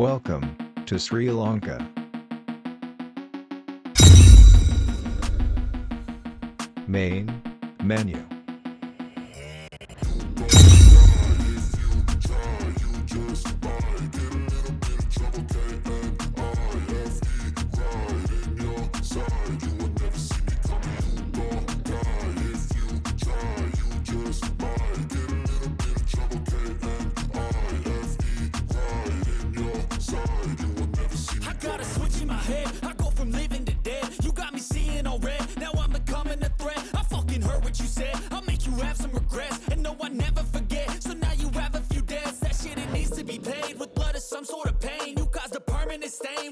Welcome to Sri Lanka. Main menu.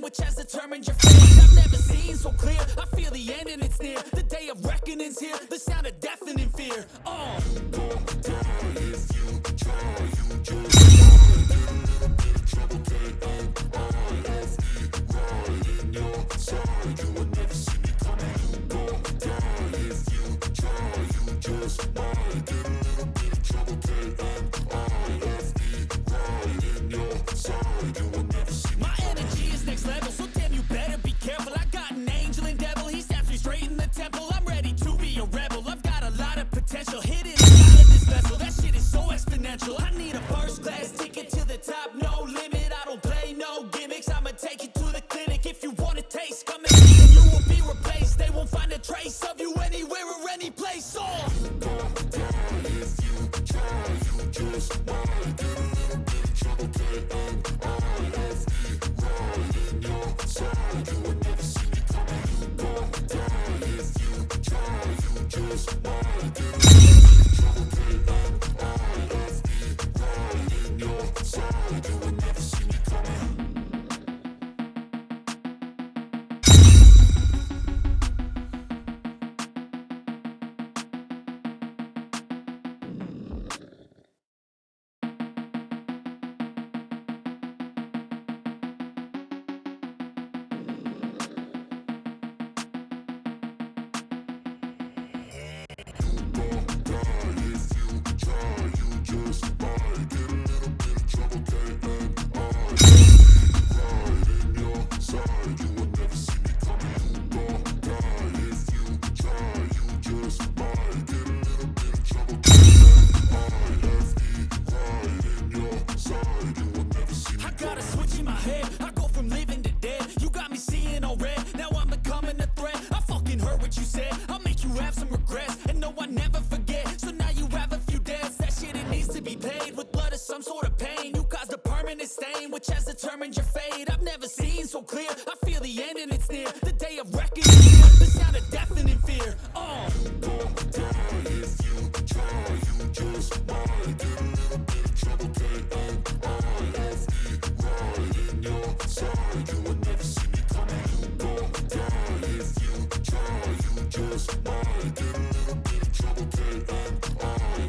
Which has determined your fate. I've never seen so clear. I feel the end and it's near. The day of reckoning's here. The sound of deafening fear. Don't die if you try. You just trouble can't right in your side. You will never see me coming. Don't die if you try. You just might get a little bit of trouble can't right in your side. You will never see me. My energy is next level, so damn you better be careful. I got an angel and devil, he snaps me straight in the temple. I'm ready to be a rebel, I've got a lot of potential hidden inside of this vessel. That shit is so exponential. I need a first class ticket to the top, no limit. I don't play no gimmicks, I'ma take you to the clinic. If you want a taste, come at me and you will be replaced. They won't find a trace of you anywhere or any place. Don't die if you try, you just might get a little bit of trouble in your side. You will never see me coming. Don't die if you try. You just might get a little bit of trouble in your side. You will never see me coming. Which has determined your fate. I've never seen so clear. I feel the end and it's near. The day of reckoning is here. The sound of deafening fear. Don't die if you try. You just might get a little bit of trouble right in your side. You will never see me coming. Don't die if you try. You just might get a little bit of trouble right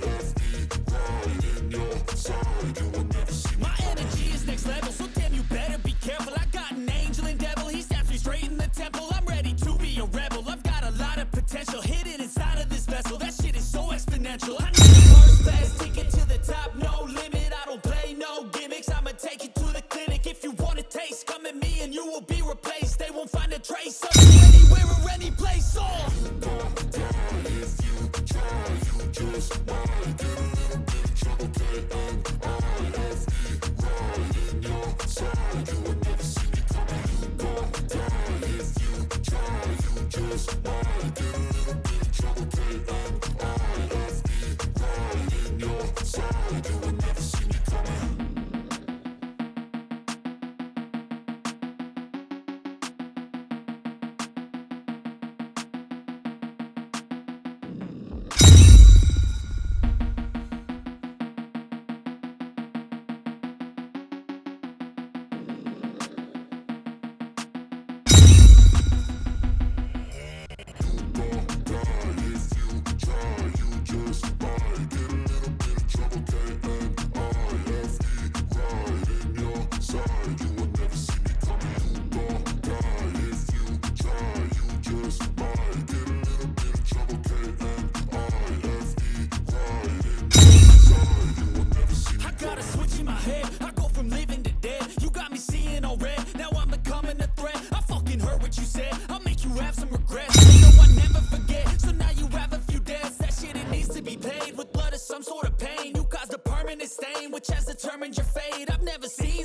in your side. You will never see me. My energy is next level, so damn you better be careful. I got an angel and devil, he snaps me straight in the temple. I'm ready to be a rebel, I've got a lot of potential hidden inside of this vessel. That shit is so exponential. I need a first class ticket to the top, no limit. I don't play no gimmicks, I'ma take you to the clinic. If you want a taste, come at me and you will be replaced. They won't find a trace of you anywhere or any place. Don't die if you try. You just might get a little bit of trouble in your side. You will never see me coming. Don't die if you try. You just might get a little bit of trouble in your side. You will never see me coming.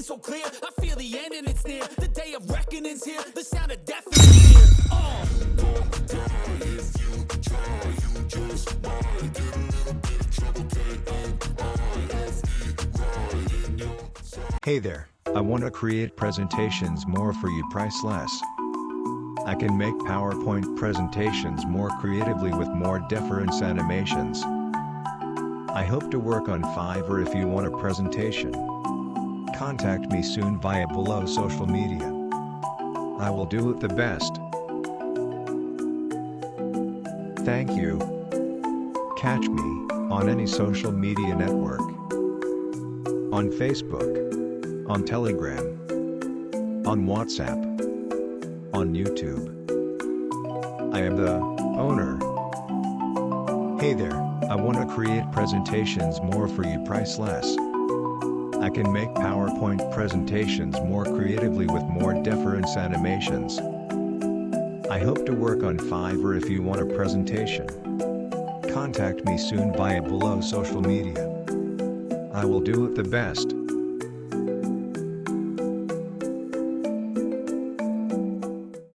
so clear. I feel the end and it's near. The day of reckoning's here. The sound of death in the ear. Hey there, I want to create presentations more for you price less. I can make PowerPoint presentations more creatively with more different animations. I hope to work on Fiverr if you want a presentation. Contact me soon via below social media. I will do it the best. Thank you. Catch me on any social media network. On Facebook. On Telegram. On WhatsApp. On YouTube. I am the owner. Hey there, I want to create presentations more for you price less. I can make PowerPoint presentations more creatively with more different animations. I hope to work on Fiverr if you want a presentation. Contact me soon via below social media. I will do it the best.